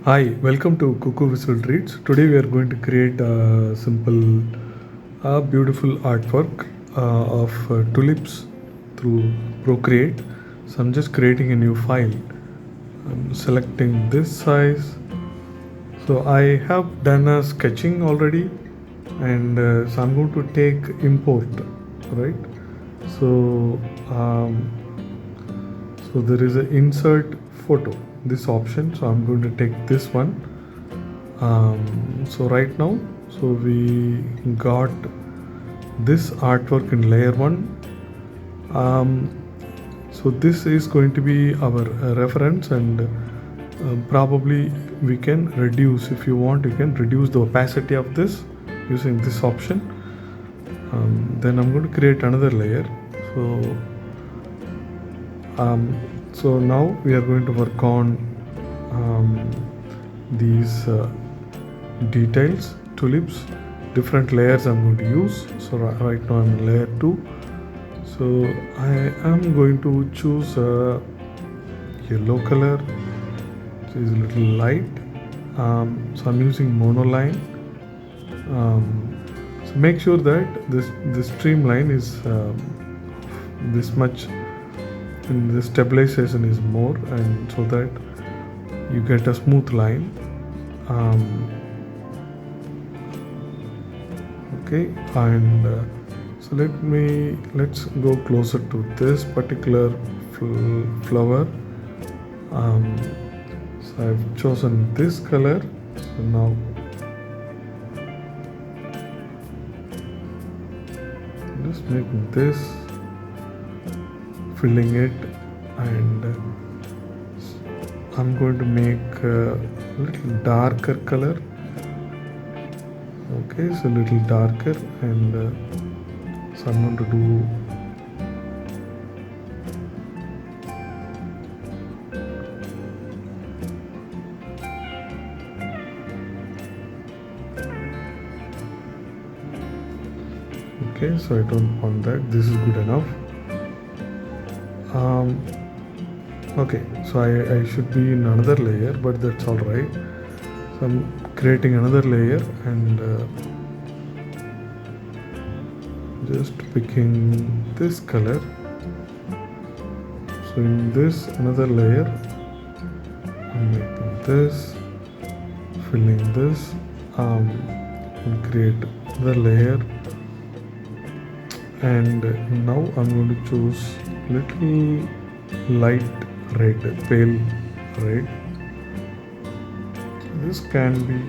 Hi, welcome to Cuckoo Visual Treats. Today we are going to create a simple, beautiful artwork of tulips through Procreate. So I'm just creating a new file. I'm selecting this size. So I have done a sketching already, and so I'm going to take import, right? So um, so there is an insert photo, this option. So I'm going to take this one. So right now, so we got this artwork in layer 1. So this is going to be our reference, and probably we can reduce, if you want, you can reduce the opacity of this using this option. Then I'm going to create another layer. So so now we are going to work on these details, tulips, different layers I'm going to use. So right now I'm in layer 2. So I am going to choose a yellow color, which is a little light. So I'm using monoline. So make sure that this streamline is this much, and the stabilization is more, and so that you get a smooth line. Okay, and so let's go closer to this particular flower. So I've chosen this color. So now just making this, filling it, and I'm going to make a little darker color. Okay, so a little darker, and so I'm going to do okay, so I don't want that. This is good enough. Okay, so I should be in another layer, but that's all right. So I'm creating another layer, and just picking this color. So in this another layer, I'm making this, filling this, and create the layer. And now I'm going to choose little light red, pale red. This can be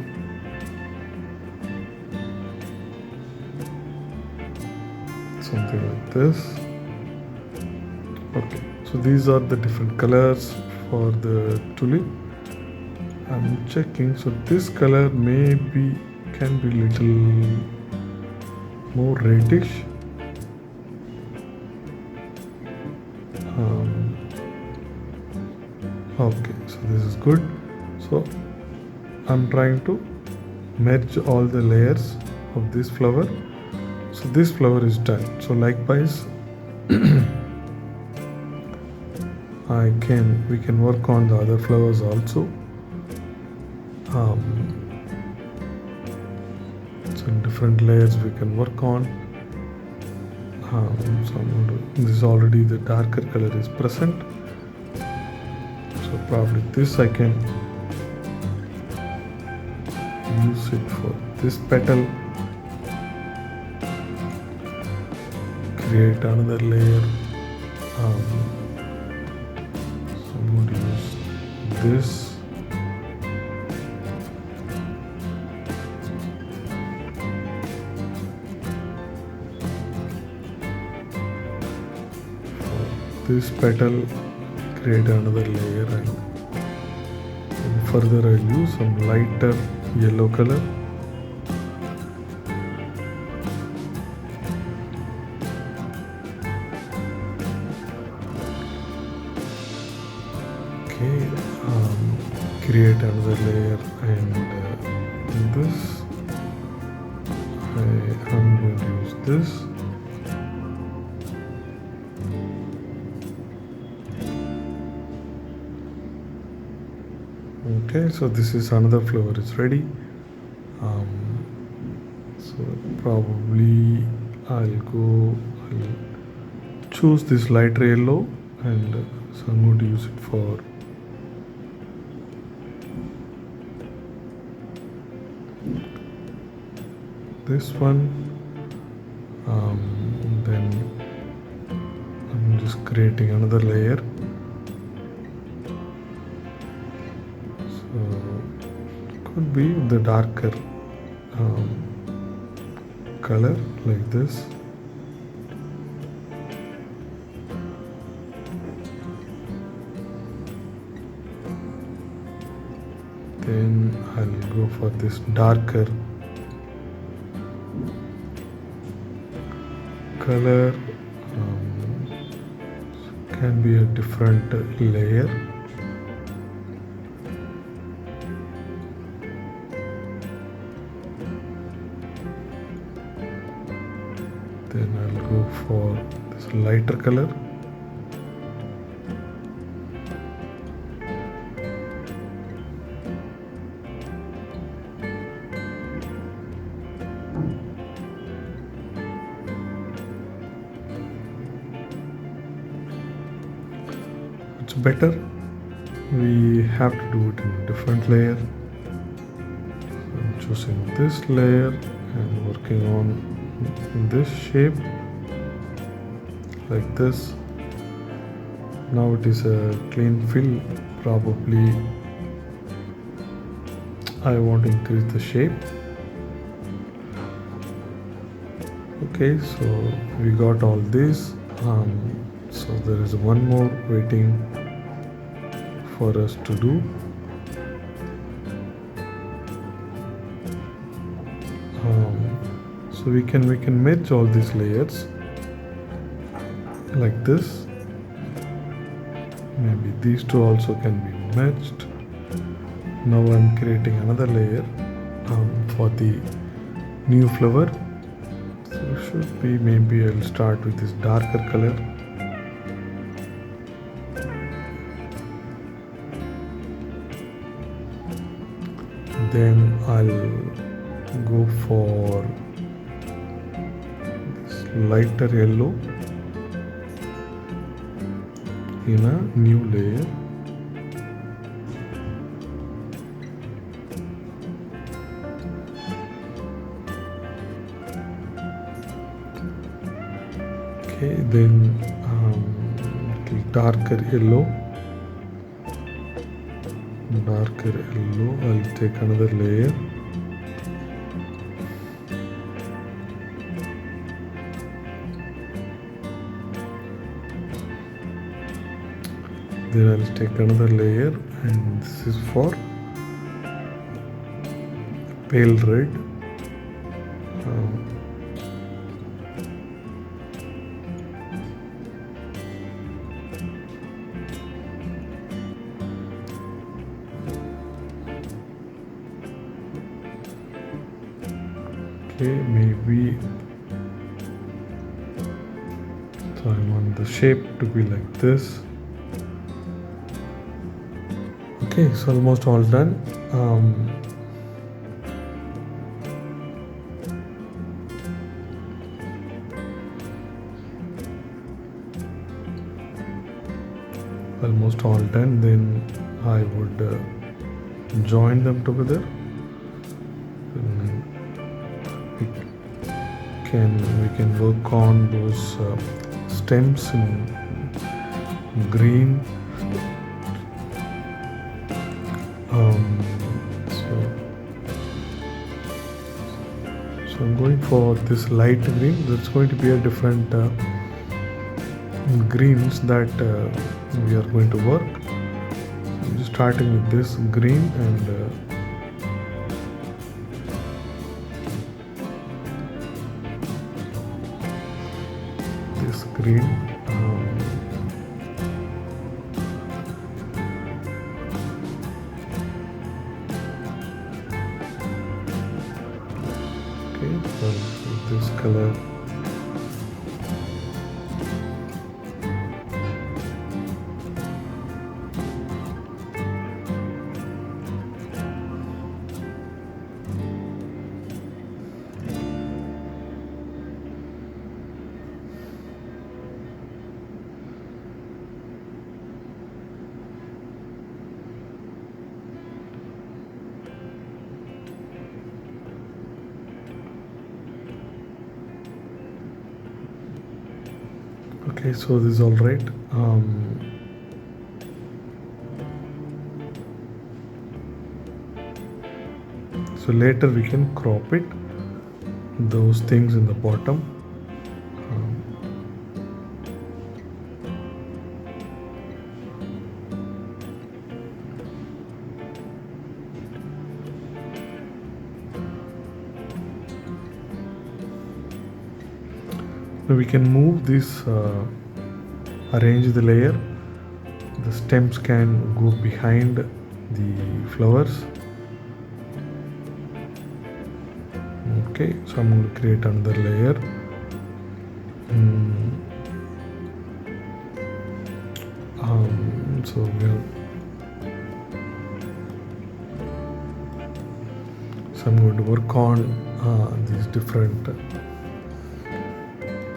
something like this. Okay, so these are the different colors for the tulip. I'm checking, so this color can be little more reddish. Okay, so this is good. So I'm trying to merge all the layers of this flower. So this flower is done. So likewise, we can work on the other flowers also. So in different layers we can work on. So this already, the darker color is present. So probably this I can use it for this petal. Create another layer. So I'm going to use this. For this petal, create another layer, and further I'll use some lighter yellow color. Okay, create another layer, and in this I am going to use this. Okay, so this is another flower is ready. So probably I'll choose this lighter yellow, and so I'm going to use it for this one. Then I'm just creating another layer. So it could be the darker color like this. Then I'll go for this darker color. Can be a different layer. Then I'll go for this lighter color. It's better we have to do it in a different layer. So I'm choosing this layer and working on this shape like this. Now it is a clean fill. Probably I want to increase the shape. Okay, so we got all this. So there is one more waiting for us to do. So we can merge all these layers like this. Maybe these two also can be merged. Now I'm creating another layer for the new flower. So should be, maybe I'll start with this darker color. Then I'll go for this lighter yellow in a new layer. Okay, then little darker yellow. I'll take another layer. Then I'll take another layer, and this is for pale red. Okay, maybe so I want the shape to be like this. Okay, it's almost all done. Almost all done. Then I would join them together. We can work on those stems in green. So I'm going for this light green. That's going to be a different greens that we are going to work. So I'm just starting with this green and this green. Okay, so this color. Okay, so this is all right. So later we can crop it, those things in the bottom. Now we can move this, arrange the layer. The stems can go behind the flowers. Okay, so I'm going to create another layer. So I'm going to work on these different.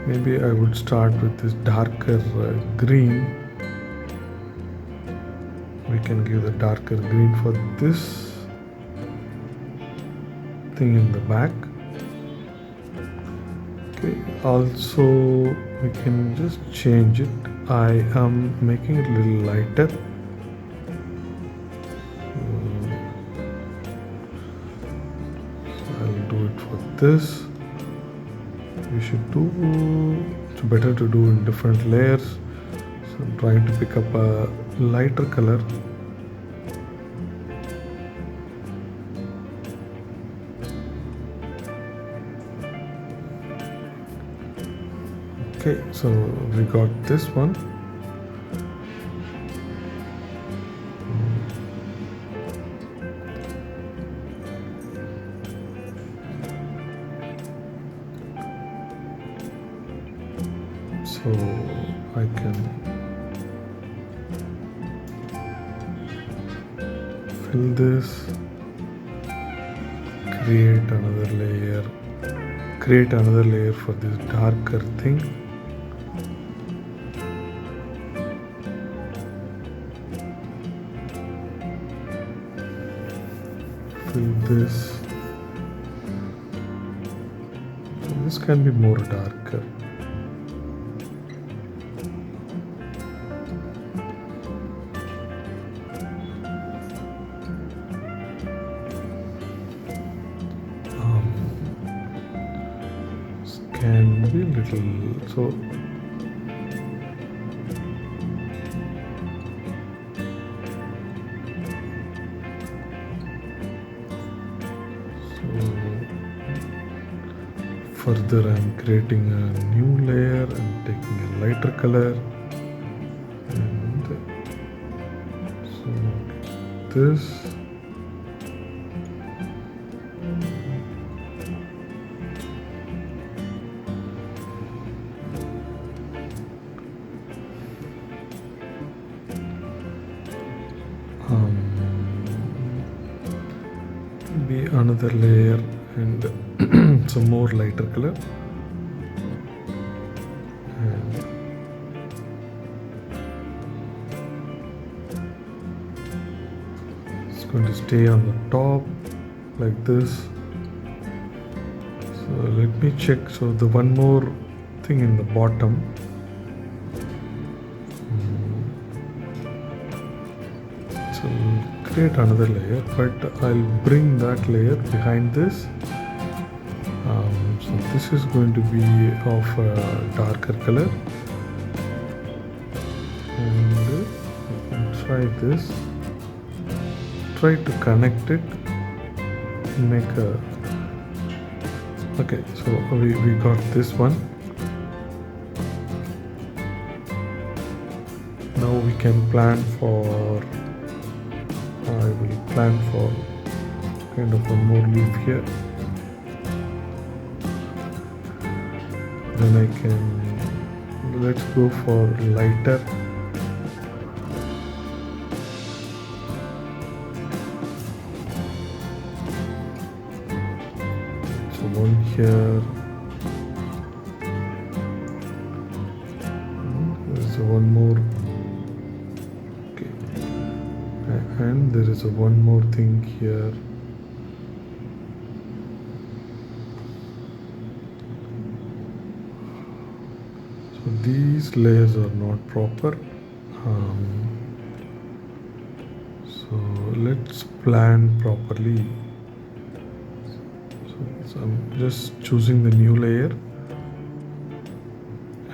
Maybe I would start with this darker green. We can give the darker green for this thing in the back. Okay, also we can just change it. I am making it a little lighter. So I'll do it for this. We should do, it's better to do in different layers. So I'm trying to pick up a lighter color. Okay, so we got this one. So I can fill this, create another layer for this darker thing. Fill this. So this can be more darker. Can be little, so further I'm creating a new layer and taking a lighter color, and so this. Be another layer and some more lighter color, and it's going to stay on the top like this. So let me check. So the one more thing in the bottom, so create another layer, but I'll bring that layer behind this. So this is going to be of a darker color, and try this. Try to connect it. Make a. Okay, so we got this one. Now we can plan for. I will plan for kind of one more leaf here. Then I can, let's go for lighter. So one here. There's one more. Okay. And there is one more thing here. So these layers are not proper. So let's plan properly. So I'm just choosing the new layer,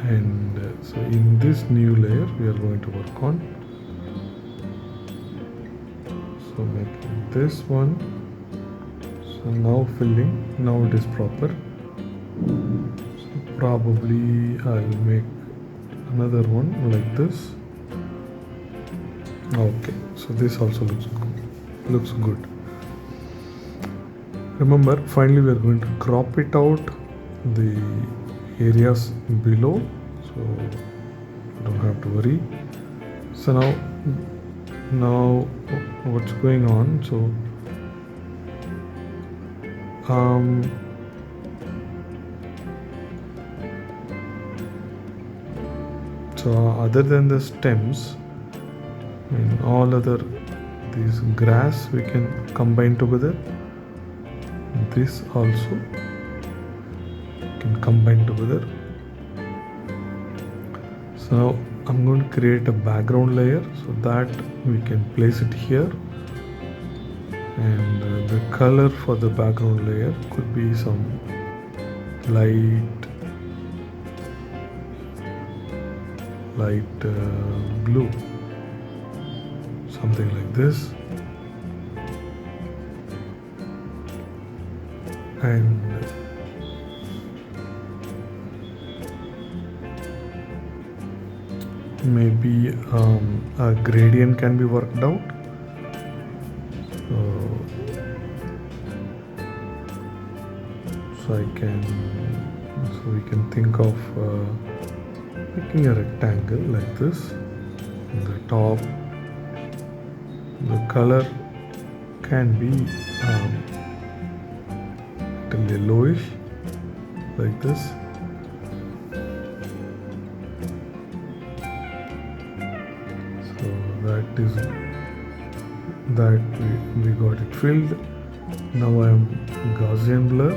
and so in this new layer we are going to work on. So making this one. So now filling, now it is proper. So probably I'll make another one like this. Okay, so this also looks good. Remember, finally we are going to crop it out, the areas below, so you don't have to worry. So now what's going on? So other than the stems, and all other these grass we can combine together. This also can combine together. So now I'm going to create a background layer so that we can place it here, and the color for the background layer could be some light blue, something like this. And maybe a gradient can be worked out. So we can think of making a rectangle like this. On the top, the color can be little yellowish like this. So that we got it filled. Now I am Gaussian blur,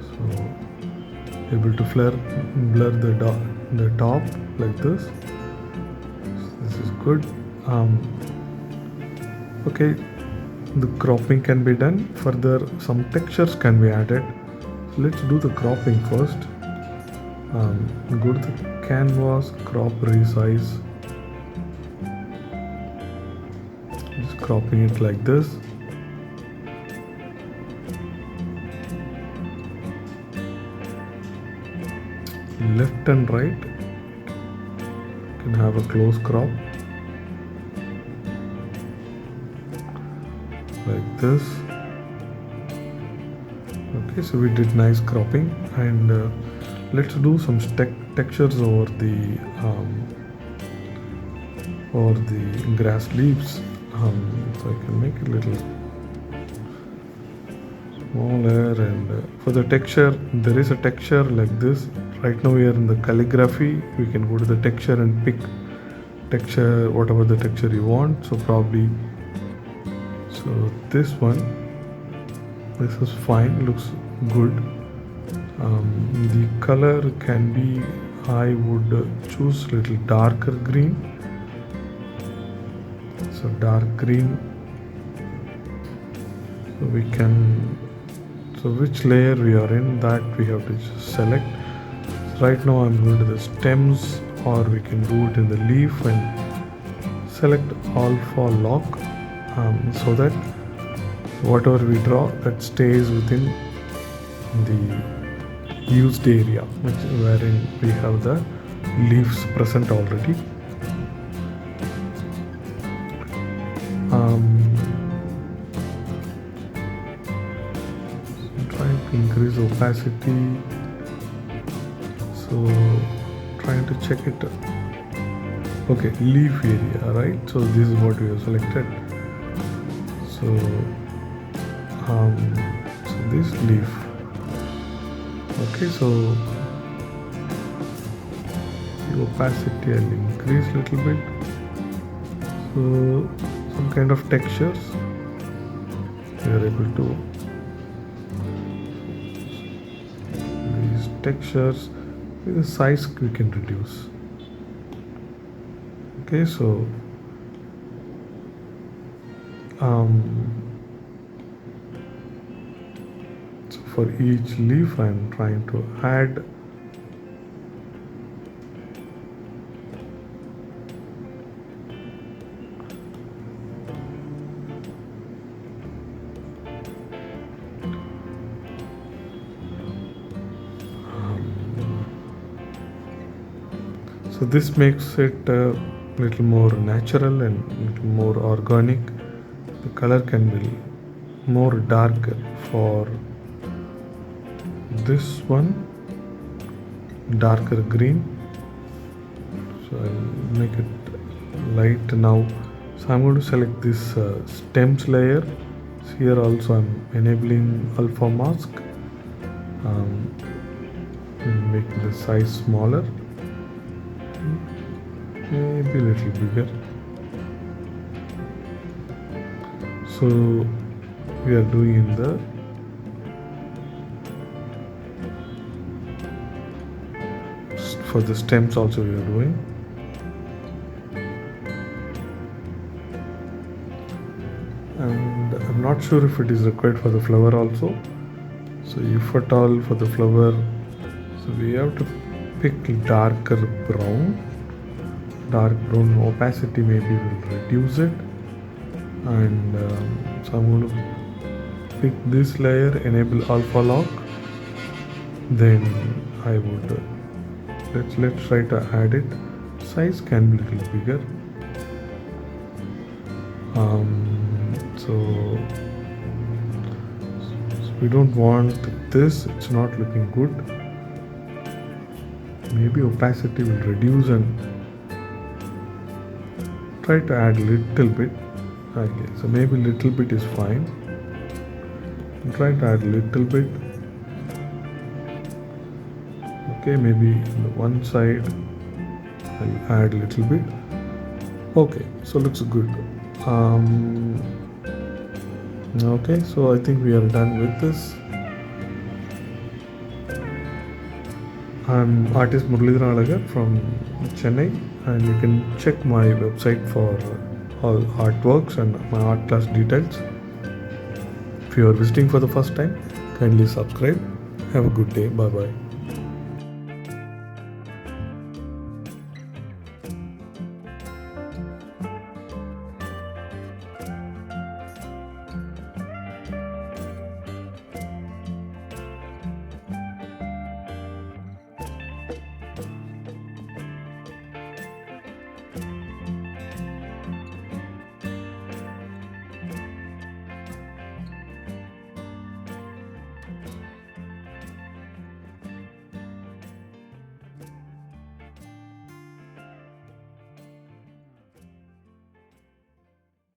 so able to blur the top like this. So this is good. Okay, the cropping can be done. Further, some textures can be added. So let's do the cropping first. Go to the canvas, crop, resize. Just cropping it like this. Left and right, you can have a close crop like this. Okay, so we did nice cropping, and let's do some textures over the grass leaves. So I can make it a little smaller, and for the texture, there is a texture like this. Right now we are in the calligraphy. We can go to the texture and pick texture, whatever the texture you want. So probably, so this one, this is fine, looks good. The color can be, I would choose little darker green. So dark green. So we can, so which layer we are in, that we have to just select. Right now I'm going to the stems, or we can do it in the leaf and select all for lock, so that whatever we draw, that stays within the used area, wherein we have the leaves present already. Trying to increase opacity. So trying to check it. Okay, leaf area, right? So this is what we have selected. So this leaf. Okay, so the opacity I'll increase a little bit. So some kind of textures we are able to, these textures, The size we can reduce. Okay, so so for each leaf I'm trying to add so this makes it a little more natural and little more organic. The color can be more darker for this one, darker green. So I'll make it light now. So I'm going to select this stems layer. So here also I'm enabling alpha mask. Make the size smaller, maybe a little bigger. So we are doing in the for the stems also we are doing. And I'm not sure if it is required for the flower also. So if at all for the flower, so we have to pick darker brown. Dark brown opacity maybe will reduce it. And so I'm going to pick this layer, enable alpha lock. Then I would let's try to add it. Size can be a little bigger. So we don't want this, it's not looking good. Maybe opacity will reduce and try to add a little bit. Okay, so maybe little bit is fine. Try to add a little bit. Okay, maybe on the one side I'll add a little bit. Okay, so looks good. Okay, so I think we are done with this. I'm artist Muralidharan Alagar from Chennai, and you can check my website for all artworks and my art class details. If you are visiting for the first time, kindly subscribe. Have a good day. Bye bye.